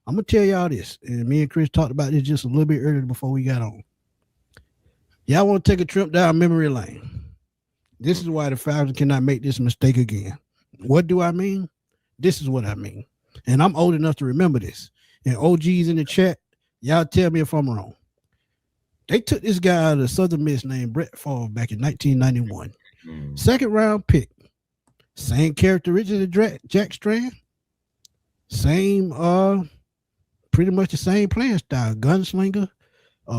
I'm gonna tell y'all this, and me and Chris talked about this just a little bit earlier before we got on. Y'all want to take a trip down memory lane. This is why the Falcons cannot make this mistake again. What do I mean? This is what I mean. And I'm old enough to remember this. And OGs in the chat, y'all tell me if I'm wrong. They took this guy out of Southern Miss named Brett Favre back in 1991. Second round pick. Same characteristics of Jack Strand. Same, pretty much the same playing style. Gunslinger,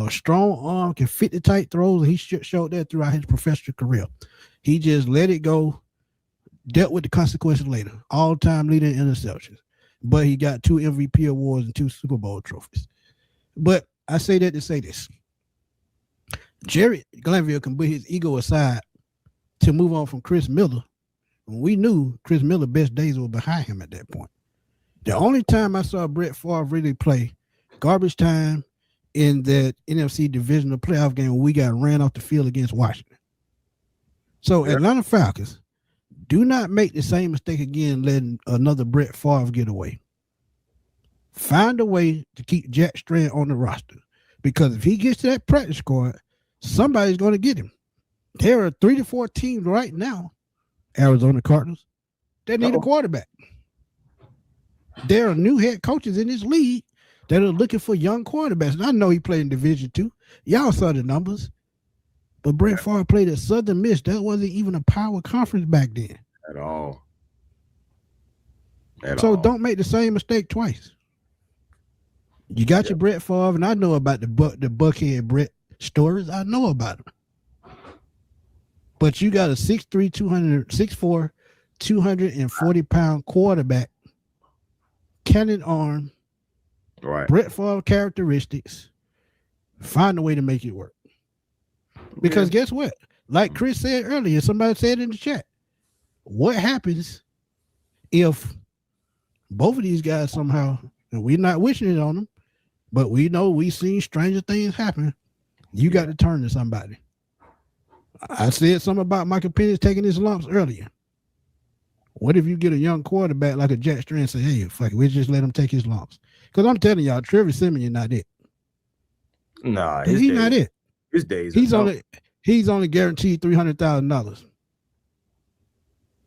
strong arm, can fit the tight throws. And he showed that throughout his professional career. He just let it go, dealt with the consequences later. All-time leading interceptions. But he got 2 MVP awards and 2 Super Bowl trophies. But I say that to say this. Jerry Glanville can put his ego aside to move on from Chris Miller. We knew Chris Miller's best days were behind him at that point. The only time I saw Brett Favre really play garbage time in that NFC divisional playoff game when we got ran off the field against Washington. So Atlanta Falcons, do not make the same mistake again letting another Brett Favre get away. Find a way to keep Jack Strand on the roster. Because if he gets to that practice squad, somebody's going to get him. There are 3 to 4 teams right now, Arizona Cardinals, that need a quarterback. There are new head coaches in this league that are looking for young quarterbacks. And I know he played in Division II. Y'all saw the numbers. But Brett Favre played at Southern Miss. That wasn't even a power conference back then. At all. So don't make the same mistake twice. You got your Brett Favre, and I know about the Buckhead Brett stories. I know about them. But you got a 6'3", 6'4", 240-pound quarterback, cannon arm, Brett Favre characteristics. Find a way to make it work. Because guess what? Like Chris said earlier, somebody said in the chat, what happens if both of these guys somehow, and we're not wishing it on them, but we know we've seen stranger things happen. You got to turn to somebody. I said something about Michael Penix taking his lumps earlier. What if you get a young quarterback like a Jack Strand and say, hey, fuck it, we just let him take his lumps? Because I'm telling y'all, Trevor Siemian not it. Nah, he's not it. His days. He's only guaranteed $300,000.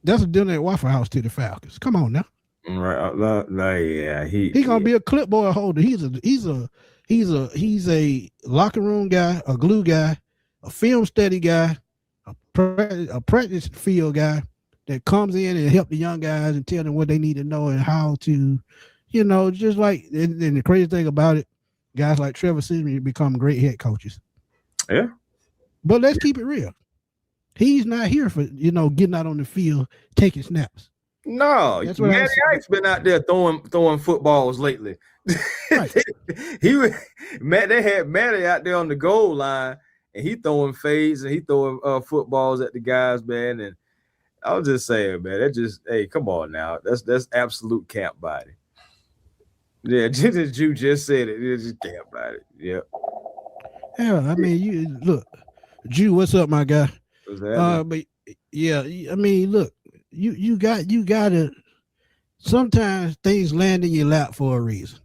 That's a dinner at Waffle House to the Falcons. Come on now. Right. He's gonna be a clipboard holder. He's a locker room guy, a glue guy, a film study guy, a practice field guy that comes in and help the young guys and tell them what they need to know and how to, just like. And the crazy thing about it, guys like Trevor Siemian become great head coaches. Yeah. But let's keep it real. He's not here for, getting out on the field, taking snaps. No, Matty Ice's been out there throwing footballs lately. Right. They had Matty out there on the goal line, and he throwing fades and he throwing footballs at the guys, man. And I was just saying, man, hey, come on now, that's absolute camp body. Yeah, just you just said it. It's just camp body. Yeah. Yeah, I mean, you look, Jew, what's up, my guy? But yeah, I mean, look, you gotta. Sometimes things land in your lap for a reason,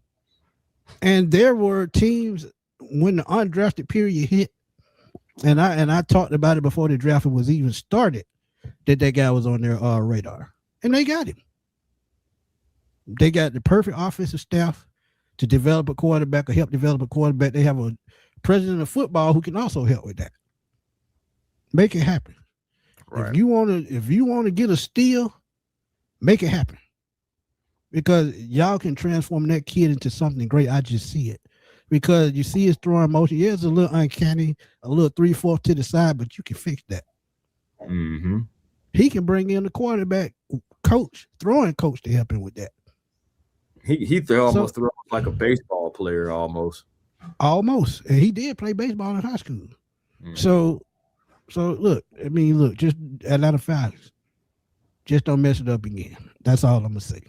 and there were teams when the undrafted period hit, and I talked about it before the draft was even started, that guy was on their radar, and they got him. They got the perfect offensive staff to develop a quarterback or help develop a quarterback. They have a president of football who can also help with that. Make it happen. Right. If you want to get a steal, make it happen. Because y'all can transform that kid into something great. I just see it. Because you see his throwing motion. Yeah, it's a little uncanny, a little 3/4 to the side, but you can fix that. Mm-hmm. He can bring in the quarterback throwing coach to help him with that. He almost throws like a baseball player almost. Almost. And he did play baseball in high school. Mm-hmm. So look, just Atlanta Falcons. Just don't mess it up again. That's all I'm gonna say.